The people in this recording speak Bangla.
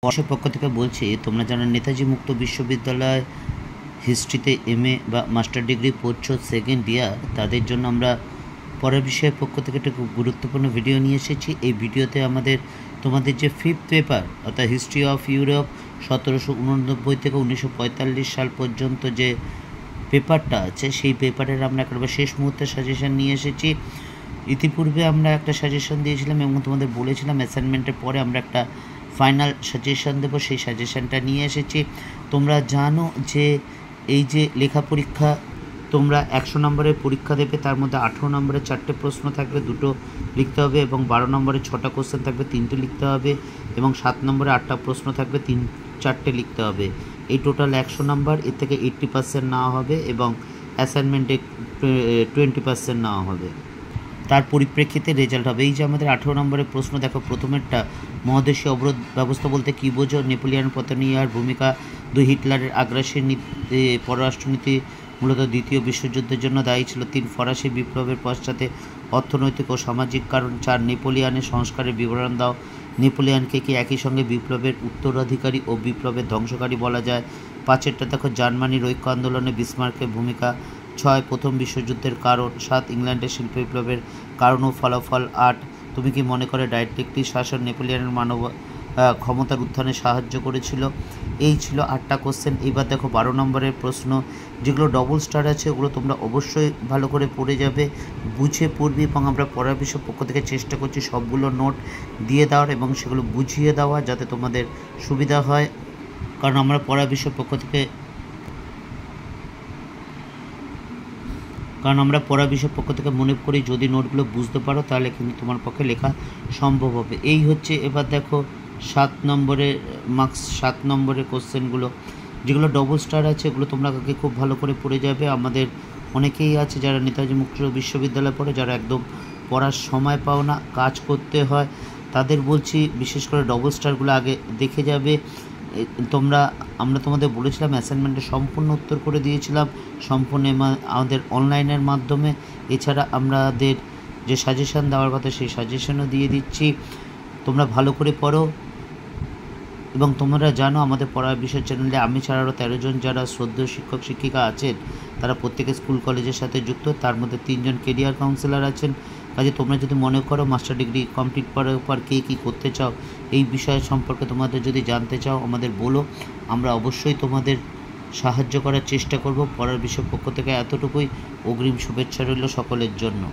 পর্ষদের পক্ষ থেকে বলছি, তোমরা যারা নেতাজি মুক্ত বিশ্ববিদ্যালয় হিস্ট্রিতে এমএ বা মাস্টার ডিগ্রি পড়ছো সেকেন্ড ইয়ার, তাদের জন্য আমরা পড়ার বিষয়ের পক্ষ থেকে একটা খুব গুরুত্বপূর্ণ ভিডিও নিয়ে এসেছি। এই ভিডিওতে তোমাদের যে ফিফথ পেপার অর্থাৎ হিস্ট্রি অফ ইউরোপ 1789 থেকে 1945 সাল পর্যন্ত যে পেপারটা আছে, সেই পেপারের আমরা একেবারে শেষ মুহূর্তে সাজেশন নিয়ে এসেছি। ইতিপূর্বে আমরা একটা সাজেশন দিয়েছিলাম এবং তোমাদের বলেছিলাম অ্যাসাইনমেন্টের পরে আমরা একটা ফাইনাল সাজেশন দেবো, সেই সাজেশনটা নিয়ে এসেছি। তোমরা জানো যে এই যে লেখা পরীক্ষা, তোমরা 100 নম্বরের পরীক্ষা দেবে, তার মধ্যে 18 নম্বরের 4টে প্রশ্ন থাকবে, 2টো লিখতে হবে, এবং 12 নম্বরে 6টা কোশ্চেন থাকবে, 3টে লিখতে হবে, এবং 7 নম্বরে 8টা প্রশ্ন থাকবে, 4টে লিখতে হবে। এই টোটাল 100 নম্বর, এর থেকে 80% নেওয়া হবে এবং অ্যাসাইনমেন্টে 20% নেওয়া হবে। তার পরিপ্রেক্ষিতে রেজাল্ট হবে। এই যে আমাদের 18 নম্বরের প্রশ্ন দেখো, প্রথমেরটা, মহাদেশীয় অবরোধ ব্যবস্থা বলতে কী বোঝো? নেপোলিয়ন পতনিয়ার ভূমিকা। 2 হিটলারের আগ্রাসী পররাষ্ট্রনীতি মূলত দ্বিতীয় বিশ্বযুদ্ধের জন্য দায়ী ছিল। 3 ফরাসি বিপ্লবের পশ্চাতে অর্থনৈতিক ও সামাজিক কারণ। 4 নেপোলিয়নের সংস্কারের বিবরণ দাও। নেপোলিয়নকে কি একই সঙ্গে বিপ্লবের উত্তরাধিকারী ও বিপ্লবের ধ্বংসকারী বলা যায়? 5এরটা দেখো, জার্মানির ঐক্য আন্দোলনে বিসমার্কের ভূমিকা। 6 প্রথম বিশ্বযুদ্ধের কারণ। 7 ইংল্যান্ডের শিল্প বিপ্লবের কারণ ও ফলাফল। 8 তুমি কি মনে করে ডাইরেক্টলি শাসন নেপোলিয়নের ক্ষমতার উত্থানে সাহায্য করেছিল? এই ছিল 8টা কোশ্চেন। এবার দেখো 12 নম্বরের প্রশ্ন, যেগুলো ডবল স্টার আছে ওগুলো তোমরা অবশ্যই ভালো করে পড়ে যাবে, বুঝে পড়বি, এবং আমরা পড়ার বিষয় পক্ষ থেকে চেষ্টা করছি সবগুলো নোট দিয়ে দেওয়ার এবং সেগুলো বুঝিয়ে দেওয়া যাতে তোমাদের সুবিধা হয়। কারণ আমরা পড়ার বিষয় পক্ষ থেকে মনে করি যদি নোটগুলো বুঝতে পারো তাহলে কিন্তু তোমার পক্ষে লেখা সম্ভব হবে। এই হচ্ছে এবার দেখো 7 নম্বরের কোশ্চেনগুলো, যেগুলো ডবল স্টার আছে এগুলো তোমরা খুব ভালো করে পড়ে যাবে। আমাদের অনেকেই আছে যারা নেতাজি মুক্ত বিশ্ববিদ্যালয়ে পড়ে, যারা একদম পড়ার সময় পাও না, কাজ করতে হয়, তাদের বলছি বিশেষ করে ডবল স্টারগুলো আগে দেখে যাবে। আমরা তোমাদের বলেছিলাম অ্যাসাইনমেন্টে সম্পূর্ণ উত্তর করে দিয়েছিলাম, সম্পূর্ণ আমাদের অনলাইনের মাধ্যমে। এছাড়া আমাদের যে সাজেশন দেওয়ার কথা সেই সাজেশনও দিয়ে দিচ্ছি। তোমরা ভালো করে পড়ো, এবং তোমরা জানো আমাদের পড়ার বিষয় চ্যানেলে আমি ছাড়া আরও 13 জন যারা শ্রদ্ধেয় শিক্ষক শিক্ষিকা আছেন, তারা প্রত্যেকে স্কুল কলেজের সাথে যুক্ত। তার মধ্যে 3 জন কেরিয়ার কাউন্সিলর আছেন। কাজে তোমরা যদি মনে করো মাস্টার ডিগ্রি কমপ্লিট করার পর কে কী করতে চাও, এই বিষয় সম্পর্কে তোমাদের যদি জানতে চাও আমাদের বলো, আমরা অবশ্যই তোমাদের সাহায্য করার চেষ্টা করব। পড়ার বিষয় পক্ষ থেকে এতটুকুই। অগ্রিম শুভেচ্ছা রইল সকলের জন্য।